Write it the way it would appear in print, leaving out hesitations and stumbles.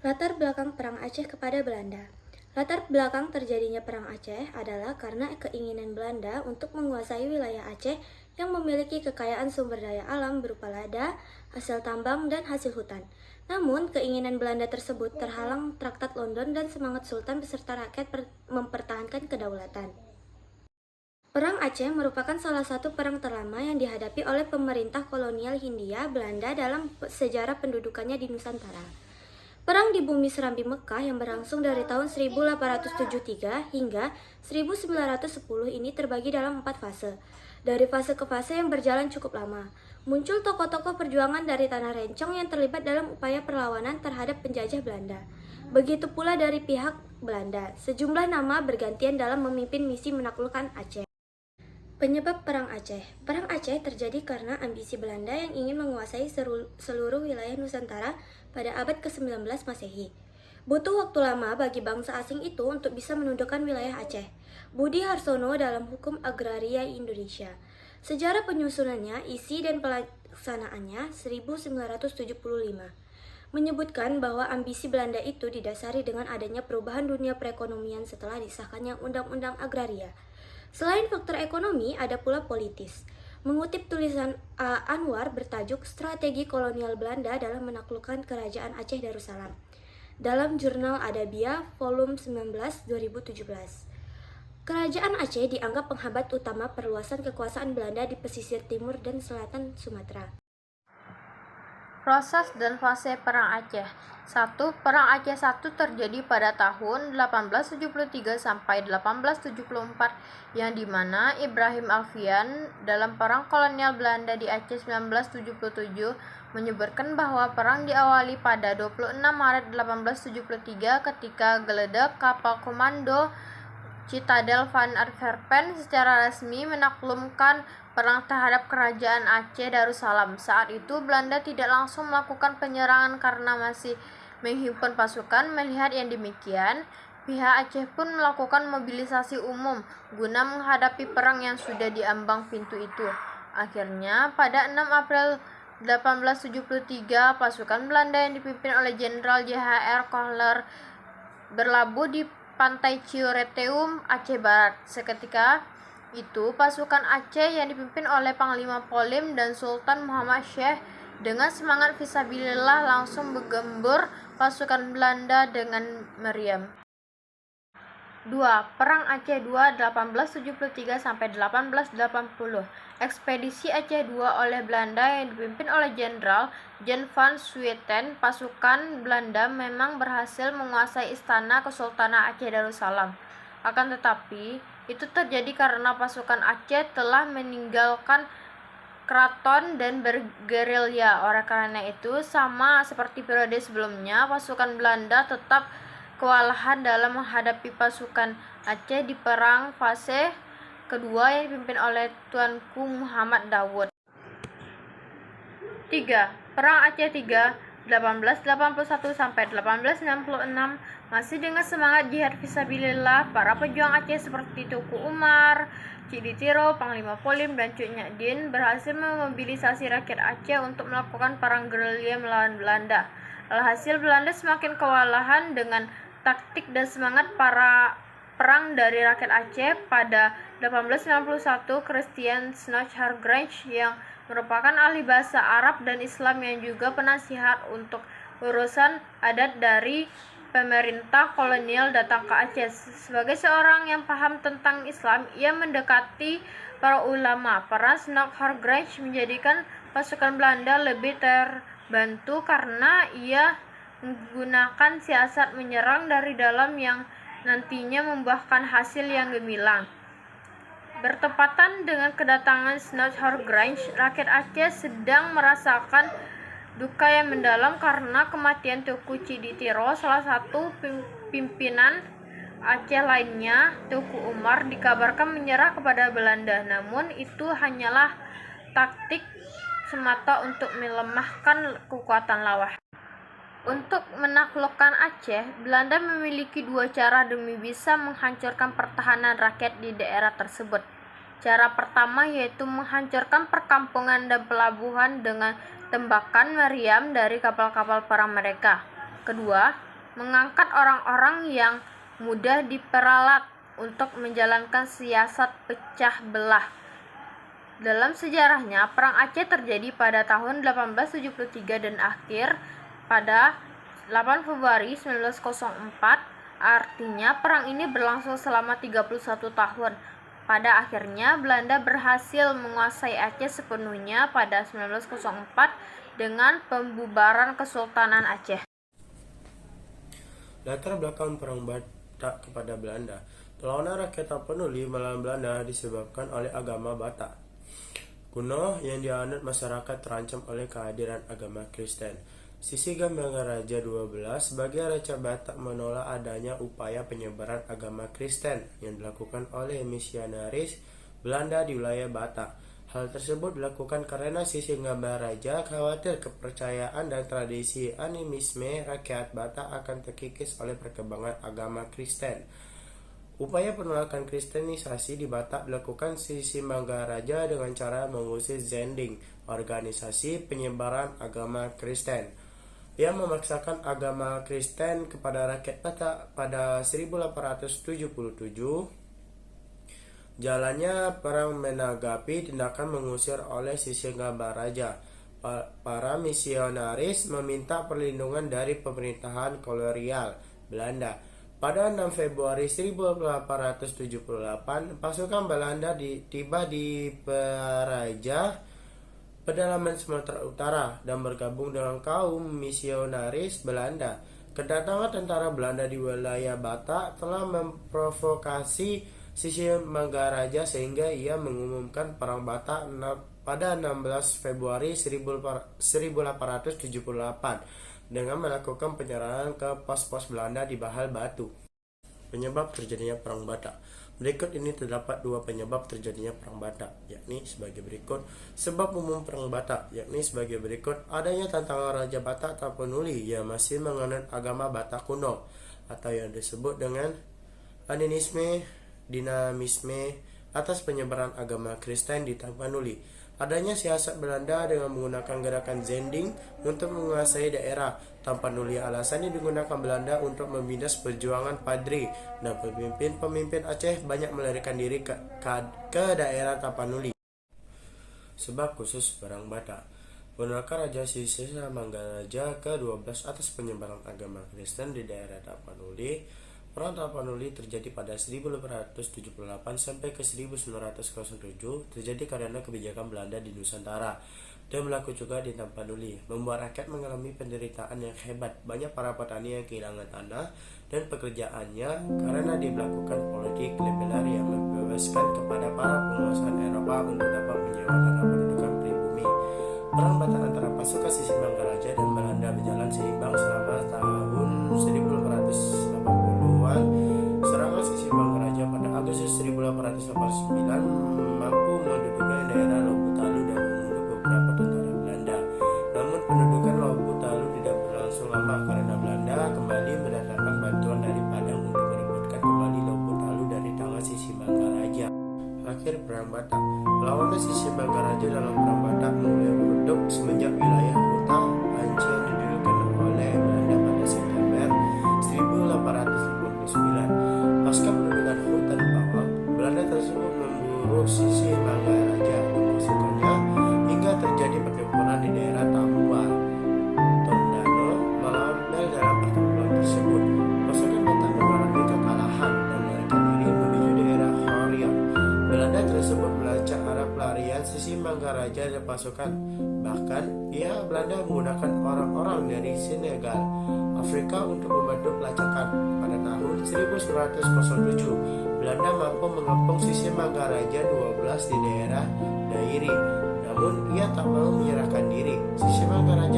Latar belakang Perang Aceh kepada Belanda. Latar belakang terjadinya Perang Aceh adalah karena keinginan Belanda untuk menguasai wilayah Aceh yang memiliki kekayaan sumber daya alam berupa lada, hasil tambang, dan hasil hutan. Namun, keinginan Belanda tersebut terhalang Traktat London dan semangat Sultan beserta rakyat mempertahankan kedaulatan. Perang Aceh merupakan salah satu perang terlama yang dihadapi oleh pemerintah kolonial Hindia Belanda dalam sejarah pendudukannya di Nusantara. Perang di bumi Serambi Mekah yang berlangsung dari tahun 1873 hingga 1910 ini terbagi dalam 4 fase. Dari fase ke fase yang berjalan cukup lama, muncul tokoh-tokoh perjuangan dari Tanah Rencong yang terlibat dalam upaya perlawanan terhadap penjajah Belanda. Begitu pula dari pihak Belanda, sejumlah nama bergantian dalam memimpin misi menaklukkan Aceh. Penyebab Perang Aceh. Perang Aceh terjadi karena ambisi Belanda yang ingin menguasai seluruh wilayah Nusantara pada abad ke-19 Masehi. Butuh waktu lama bagi bangsa asing itu untuk bisa menundukkan wilayah Aceh. Budi Harsono dalam Hukum Agraria Indonesia. Sejarah penyusunannya, isi dan pelaksanaannya 1975 menyebutkan bahwa ambisi Belanda itu didasari dengan adanya perubahan dunia perekonomian setelah disahkannya Undang-Undang Agraria. Selain faktor ekonomi, ada pula politis. Mengutip tulisan A. Anwar bertajuk Strategi Kolonial Belanda dalam Menaklukkan Kerajaan Aceh Darussalam dalam Jurnal Adabiyah volume 19 2017. Kerajaan Aceh dianggap penghambat utama perluasan kekuasaan Belanda di pesisir timur dan selatan Sumatera. Proses dan fase Perang Aceh. 1. Perang Aceh I terjadi pada tahun 1873 sampai 1874 yang dimana Ibrahim Alfian dalam Perang Kolonial Belanda di Aceh 1977 menyebutkan bahwa perang diawali pada 26 Maret 1873 ketika geledak kapal komando Citadel van Antwerpen secara resmi menaklukkan perang terhadap kerajaan Aceh Darussalam. Saat itu Belanda tidak langsung melakukan penyerangan karena masih menghimpun pasukan. Melihat yang demikian, pihak Aceh pun melakukan mobilisasi umum guna menghadapi perang yang sudah diambang pintu itu. Akhirnya, pada 6 April 1873, pasukan Belanda yang dipimpin oleh Jenderal J.H.R. Kohler berlabuh di pantai Ciureteum, Aceh Barat. Seketika itu, pasukan Aceh yang dipimpin oleh Panglima Polim dan Sultan Muhammad Syekh dengan semangat fisabilillah langsung menggembur pasukan Belanda dengan meriam. 2. Perang Aceh II 1873 sampai 1880. Ekspedisi Aceh II oleh Belanda yang dipimpin oleh Jenderal Jan van Swieten. Pasukan Belanda memang berhasil menguasai istana Kesultanan Aceh Darussalam. Akan tetapi, itu terjadi karena pasukan Aceh telah meninggalkan keraton dan bergerilya. Oleh karena itu, sama seperti periode sebelumnya, pasukan Belanda tetap kewalahan dalam menghadapi pasukan Aceh di perang fase kedua yang dipimpin oleh Tuanku Muhammad Daud. 3. Perang Aceh III 1881 sampai 1866. Masih dengan semangat jihad fisabilillah, para pejuang Aceh seperti Tuku Umar, Cik Ditiro, Panglima Polim, dan Cuk Nyadin berhasil memobilisasi rakyat Aceh untuk melakukan perang gerilya melawan Belanda. Alhasil Belanda semakin kewalahan dengan taktik dan semangat para perang dari rakyat Aceh. Pada 1891, Christian Schnorr-Grange yang merupakan ahli bahasa Arab dan Islam yang juga penasihat untuk urusan adat dari pemerintah kolonial datang ke Aceh. Sebagai seorang yang paham tentang Islam, ia mendekati para ulama. Peran Schnorr-Grange menjadikan pasukan Belanda lebih terbantu karena ia menggunakan siasat menyerang dari dalam yang nantinya membuahkan hasil yang gemilang. Bertepatan dengan kedatangan Schnorr-Grange, rakyat Aceh sedang merasakan duka yang mendalam karena kematian Tuku Ciditiro. Salah satu pimpinan Aceh lainnya, Tuku Umar, dikabarkan menyerah kepada Belanda. Namun itu hanyalah taktik semata untuk melemahkan kekuatan lawan. Untuk menaklukkan Aceh, Belanda memiliki dua cara demi bisa menghancurkan pertahanan rakyat di daerah tersebut. Cara pertama yaitu menghancurkan perkampungan dan pelabuhan dengan tembakan meriam dari kapal-kapal perang mereka. Kedua, mengangkat orang-orang yang mudah diperalat untuk menjalankan siasat pecah belah. Dalam sejarahnya, Perang Aceh terjadi pada tahun 1873 dan akhir pada 8 Februari 1904. Artinya, perang ini berlangsung selama 31 tahun. Pada akhirnya, Belanda berhasil menguasai Aceh sepenuhnya pada 1904 dengan pembubaran Kesultanan Aceh. Latar belakang Perang Batak kepada Belanda. Perlawanan rakyat Tapanuli melawan Belanda disebabkan oleh agama Batak kuno yang dianut masyarakat terancam oleh kehadiran agama Kristen. Sisi Gambangaraja 12 sebagai Raja Batak menolak adanya upaya penyebaran agama Kristen yang dilakukan oleh misionaris Belanda di wilayah Batak. Hal tersebut dilakukan karena Sisi Gambangaraja khawatir kepercayaan dan tradisi animisme rakyat Batak akan terkikis oleh perkembangan agama Kristen. Upaya penolakan kristenisasi di Batak dilakukan Sisi Manggarai dengan cara mengusir Zending, organisasi penyebaran agama Kristen, yang memaksakan agama Kristen kepada rakyat Batak pada 1877. Jalannya perang menanggapi tindakan mengusir oleh Sisi Gambaraja. Para misionaris meminta perlindungan dari pemerintahan kolonial Belanda. Pada 6 Februari 1878, pasukan Belanda tiba di Peraja, pedalaman Sumatera Utara, dan bergabung dengan kaum misionaris Belanda. Kedatangan tentara Belanda di wilayah Batak telah memprovokasi Sisi Manggarai sehingga ia mengumumkan Perang Batak pada 16 Februari 1878 dengan melakukan penyerangan ke pos-pos Belanda di Bahal Batu. Penyebab terjadinya Perang Batak. Berikut ini terdapat dua penyebab terjadinya Perang Batak, yakni sebagai berikut. Sebab umum Perang Batak, yakni sebagai berikut. Adanya tantangan Raja Batak Tapanuli yang masih menganut agama Batak kuno, atau yang disebut dengan animisme, dinamisme, atas penyebaran agama Kristen di Tapanuli. Adanya siasat Belanda dengan menggunakan gerakan Zending untuk menguasai daerah Tapanuli. Alasannya digunakan Belanda untuk menindas perjuangan Padri dan pemimpin-pemimpin Aceh banyak melarikan diri ke daerah Tapanuli. Sebab khusus Perang Batak. Penolakan Raja Sisi Manggarai ke-12 atas penyebaran agama Kristen di daerah Tapanuli. Perang Tapanuli terjadi pada 1878 sampai ke 1907 terjadi karena kebijakan Belanda di Nusantara dan berlaku juga di Tapanuli, membuat rakyat mengalami penderitaan yang hebat. Banyak para petani yang kehilangan tanah dan pekerjaannya karena diberlakukan politik liberal yang membebaskan kepada para penguasa Eropa untuk dapat menyewa tanah pendudukan pribumi. Perang Batak antara pasukan Sisi Manggarai dan Belanda berjalan seimbang selama tahun 1880-an. Serangan Sisi Manggarai pada Agustus 1889 mampu menduduki daerah Lobutalu dan membunuh beberapa tentara Belanda. Namun pendudukan Lobutalu tidak berlangsung lama karena Belanda kembali mendatangkan bantuan dari Padang untuk merebutkan kembali Lobutalu dari tangan Sisi Manggarai. Akhir Perang Batak. Lawanan Sisi Manggarai dalam Perang Batak mulai meredup semenjak wilayah Kota Aceh didudukan oleh Belanda pada September 1859. Pasca pendudukan hutan bawah, Belanda tersebut memburu Sisi Manggarai dan pasukannya hingga terjadi pertempuran di daerah Tambua, Tondano, melawan Belanda. Dalam pertempuran tersebut, pasukan Batak mengalami kekalahan dan melarikan diri menuju daerah Horiak. Belanda tersebut melacak arah pelarian Sisi Manggarai dan pasukan. Bahkan, pihak Belanda menggunakan orang-orang dari Senegal, Afrika untuk membantu pelacakan. Pada tahun 1907, Belanda mampu mengepung Sisi Manggarai 12 di daerah Dairi. Namun, ia tak mau menyerahkan diri. Sisi Manggarai